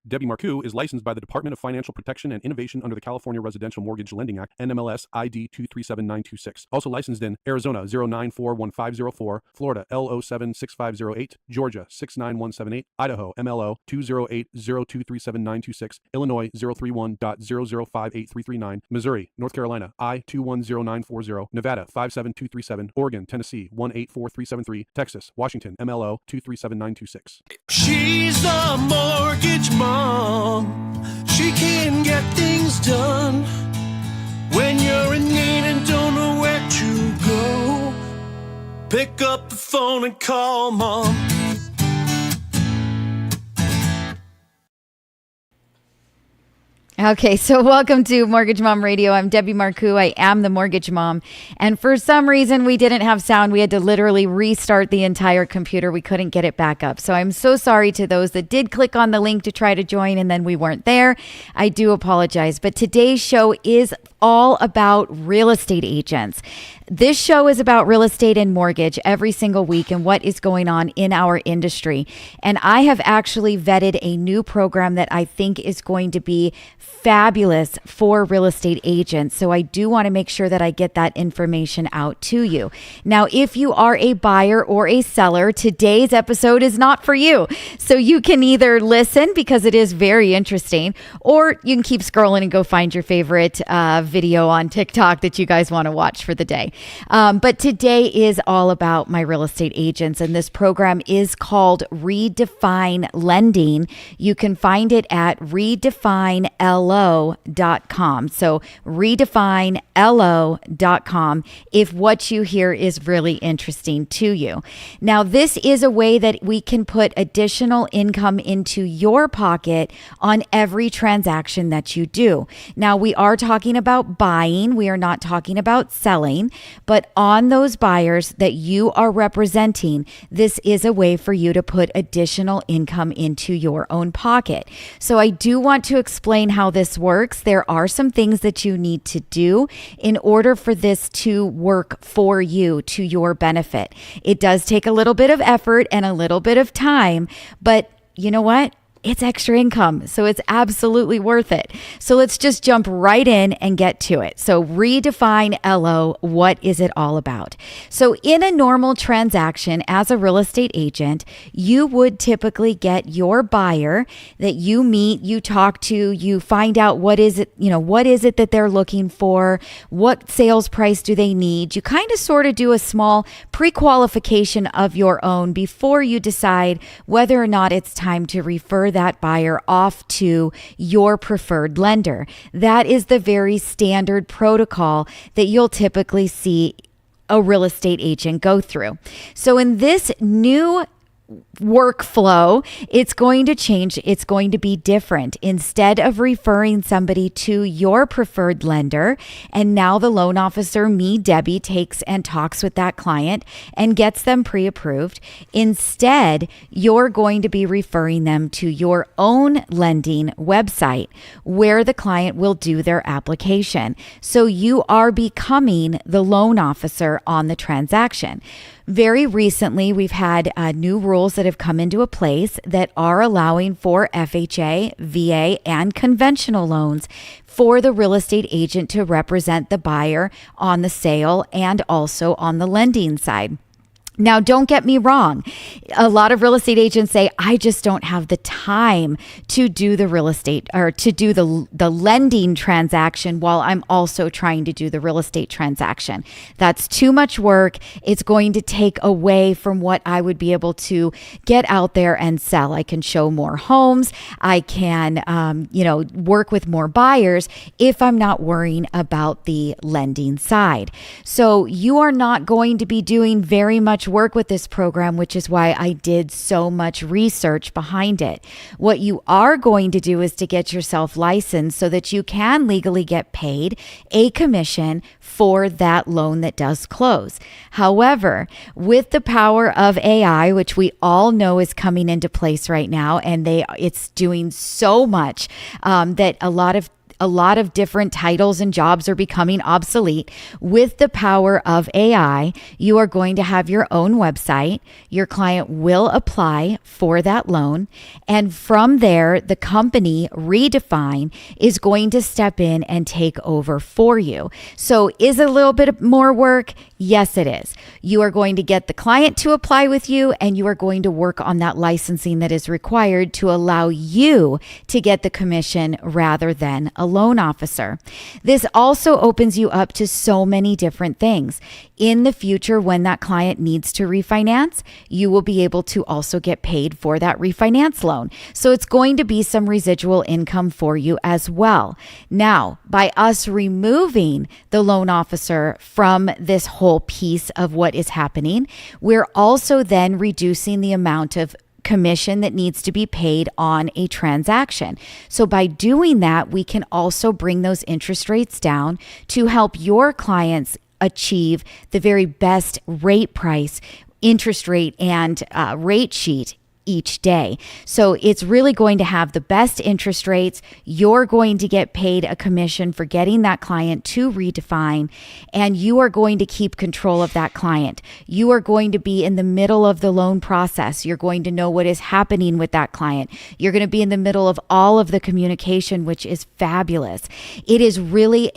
Debbie Marcoux is licensed by the Department of Financial Protection and Innovation under the California Residential Mortgage Lending Act, NMLS ID 237926. Also licensed in Arizona 0941504, Florida L076508, Georgia 69178, Idaho MLO 208023796, Illinois 031.0058339, Missouri, North Carolina I210940, Nevada 57237, Oregon, Tennessee 184373, Texas, Washington MLO 237926. She's the mortgage mom. She can get things done when you're in need and don't know where to go. Pick up the phone and call mom. Okay, so welcome to Mortgage Mom Radio. I'm Debbie Marcoux. I am the Mortgage Mom. And for some reason, we didn't have sound. We had to literally restart the entire computer. We couldn't get it back up. So I'm so sorry to those that did click on the link to try to join and then we weren't there. I do apologize. But today's show is all about real estate agents. This show is about real estate and mortgage every single week and what is going on in our industry. And I have actually vetted a new program that I think is going to be fabulous for real estate agents. So I do want to make sure that I get that information out to you. Now, if you are a buyer or a seller, today's episode is not for you. So you can either listen because it is very interesting, or you can keep scrolling and go find your favorite video on TikTok that you guys want to watch for the day. But today is all about my real estate agents, and this program is called Redefine Lending. You can find it at redefinelo.com. So redefinelo.com if what you hear is really interesting to you. Now, this is a way that we can put additional income into your pocket on every transaction that you do. Now, we are talking about buying. We are not talking about selling, but on those buyers that you are representing, this is a way for you to put additional income into your own pocket. So I do want to explain how this works. There are some things that you need to do in order for this to work for you to your benefit. It does take a little bit of effort and a little bit of time, but you know what? It's extra income, so it's absolutely worth it. So let's just jump right in and get to it. So Redefine LO, what is it all about? So in a normal transaction as a real estate agent, you would typically get your buyer that you meet, you talk to, you find out what is it that they're looking for, what sales price do they need. You kind of sort of do a small pre-qualification of your own before you decide whether or not it's time to refer that buyer off to your preferred lender. That is the very standard protocol that you'll typically see a real estate agent go through. So in this new workflow, it's going to change. It's going to be different. Instead of referring somebody to your preferred lender, and now the loan officer, me, Debbie, takes and talks with that client and gets them pre-approved. Instead, you're going to be referring them to your own lending website where the client will do their application. So you are becoming the loan officer on the transaction. Very recently, we've had new rules that have come into a place that are allowing for FHA, VA, and conventional loans for the real estate agent to represent the buyer on the sale and also on the lending side. Now, don't get me wrong. A lot of real estate agents say, I just don't have the time to do the real estate or to do the lending transaction while I'm also trying to do the real estate transaction. That's too much work. It's going to take away from what I would be able to get out there and sell. I can show more homes. I can, work with more buyers if I'm not worrying about the lending side. So you are not going to be doing very much work with this program, which is why I did so much research behind it. What you are going to do is to get yourself licensed so that you can legally get paid a commission for that loan that does close. However, with the power of AI, which we all know is coming into place right now, and it's doing so much that a lot of a lot of different titles and jobs are becoming obsolete. With the power of AI, you are going to have your own website. Your client will apply for that loan. And from there, the company, Redefine, is going to step in and take over for you. So is it a little bit more work? Yes, it is. You are going to get the client to apply with you, and you are going to work on that licensing that is required to allow you to get the commission rather than a loan officer. This also opens you up to so many different things. In the future, when that client needs to refinance, you will be able to also get paid for that refinance loan. So it's going to be some residual income for you as well. Now, by us removing the loan officer from this whole piece of what is happening, we're also then reducing the amount of commission that needs to be paid on a transaction. So by doing that, we can also bring those interest rates down to help your clients achieve the very best rate price, interest rate, and rate sheet each day. So it's really going to have the best interest rates. You're going to get paid a commission for getting that client to Redefine, and you are going to keep control of that client. You are going to be in the middle of the loan process. You're going to know what is happening with that client. You're going to be in the middle of all of the communication, which is fabulous. It is really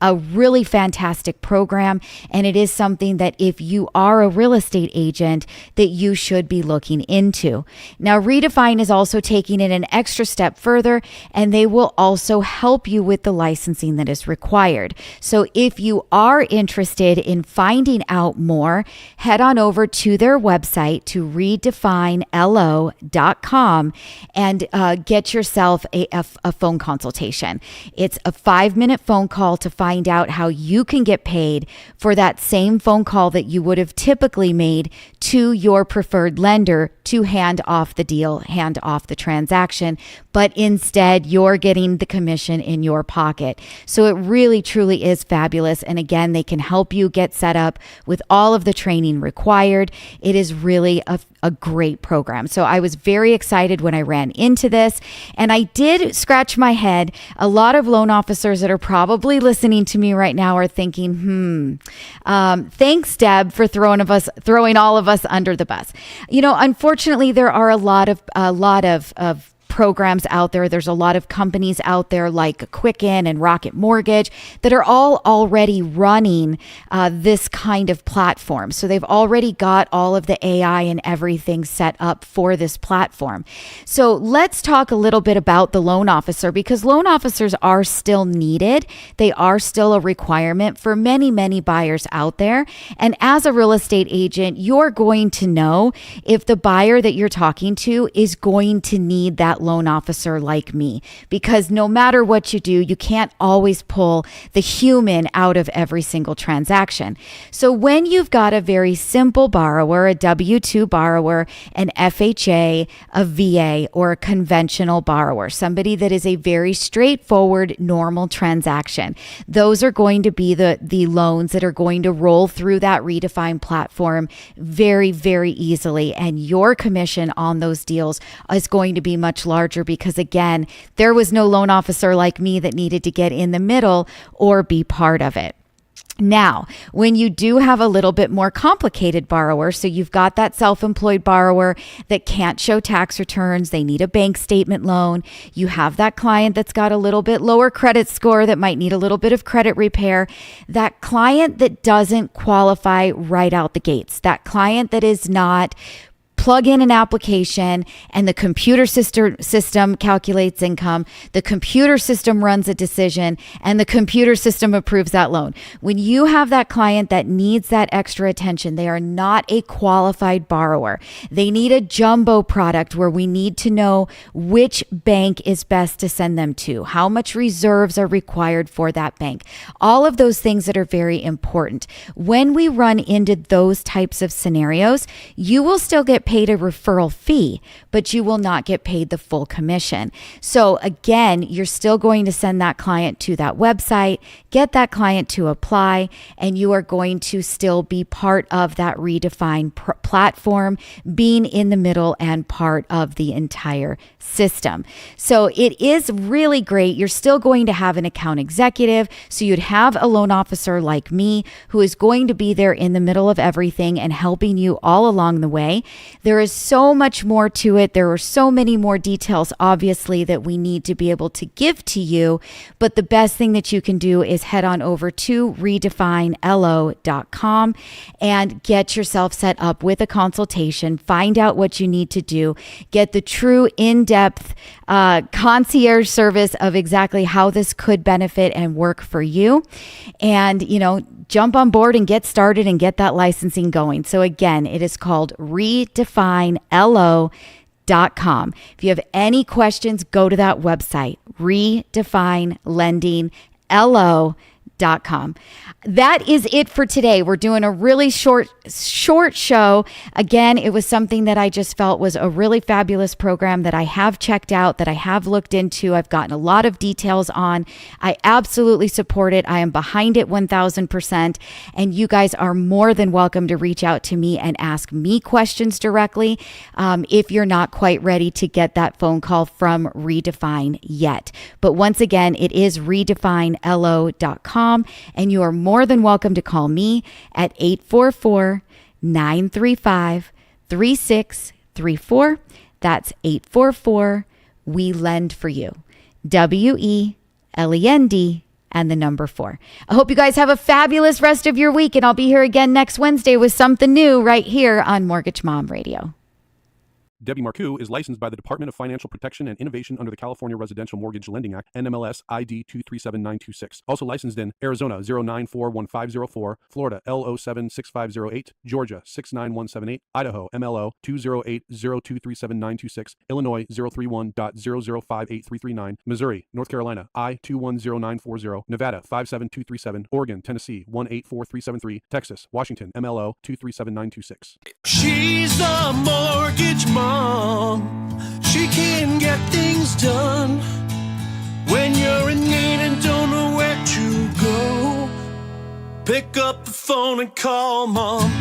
a really fantastic program, and it is something that if you are a real estate agent that you should be looking into. Now, Redefine is also taking it an extra step further, and they will also help you with the licensing that is required. So if you are interested in finding out more, head on over to their website to redefinelo.com and get yourself a phone consultation. It's a 5-minute phone call to find out how you can get paid for that same phone call that you would have typically made to your preferred lender to hand off the deal, hand off the transaction, but instead you're getting the commission in your pocket. So it really, truly is fabulous. And again, they can help you get set up with all of the training required. It is really a great program. So I was very excited when I ran into this, and I did scratch my head. A lot of loan officers that are probably listening to me right now are thinking, thanks, Deb, for throwing all of us under the bus. You know, unfortunately, there are a lot of programs out there. There's a lot of companies out there like Quicken and Rocket Mortgage that are all already running this kind of platform. So they've already got all of the AI and everything set up for this platform. So let's talk a little bit about the loan officer, because loan officers are still needed. They are still a requirement for many, many buyers out there. And as a real estate agent, you're going to know if the buyer that you're talking to is going to need that loan officer like me, because no matter what you do, you can't always pull the human out of every single transaction. So when you've got a very simple borrower, a W-2 borrower, an FHA, a VA, or a conventional borrower, somebody that is a very straightforward, normal transaction, those are going to be the loans that are going to roll through that Redefine platform very, very easily. And your commission on those deals is going to be much larger because, again, there was no loan officer like me that needed to get in the middle or be part of it. Now, when you do have a little bit more complicated borrower, so you've got that self-employed borrower that can't show tax returns, they need a bank statement loan, you have that client that's got a little bit lower credit score that might need a little bit of credit repair, that client that doesn't qualify right out the gates, that client that is not plug in an application and the computer system calculates income, the computer system runs a decision, and the computer system approves that loan. When you have that client that needs that extra attention, they are not a qualified borrower. They need a jumbo product where we need to know which bank is best to send them to, how much reserves are required for that bank, all of those things that are very important. When we run into those types of scenarios, you will still get paid a referral fee, but you will not get paid the full commission. So again, you're still going to send that client to that website, get that client to apply, and you are going to still be part of that Redefine platform, being in the middle and part of the entire system. So it is really great. You're still going to have an account executive. So you'd have a loan officer like me who is going to be there in the middle of everything and helping you all along the way. There is so much more to it. There are so many more details, obviously, that we need to be able to give to you. But the best thing that you can do is head on over to redefinelo.com and get yourself set up with a consultation, find out what you need to do, get the true in-depth concierge service of exactly how this could benefit and work for you. And, jump on board and get started and get that licensing going. So again, it is called redefinelo.com. If you have any questions, go to that website, redefinelendinglo.com. That is it for today. We're doing a really short show. Again, it was something that I just felt was a really fabulous program that I have checked out, that I have looked into. I've gotten a lot of details on. I absolutely support it. I am behind it 1000%. And you guys are more than welcome to reach out to me and ask me questions directly if you're not quite ready to get that phone call from Redefine yet. But once again, it is redefinelo.com, and you are more than welcome to call me at 844-935-3634. That's 844 We Lend for You. WELEND and the number 4. I hope you guys have a fabulous rest of your week, and I'll be here again next Wednesday with something new right here on Mortgage Mom Radio. Debbie Marcoux is licensed by the Department of Financial Protection and Innovation under the California Residential Mortgage Lending Act, NMLS ID 237926. Also licensed in Arizona 0941504, Florida L076508, Georgia 69178, Idaho MLO 208023796, Illinois 031.0058339, Missouri, North Carolina I210940, Nevada 57237, Oregon, Tennessee 184373, Texas, Washington MLO 237926. She's a mortgage mom. She can get things done when you're in need and don't know where to go. Pick up the phone and call mom.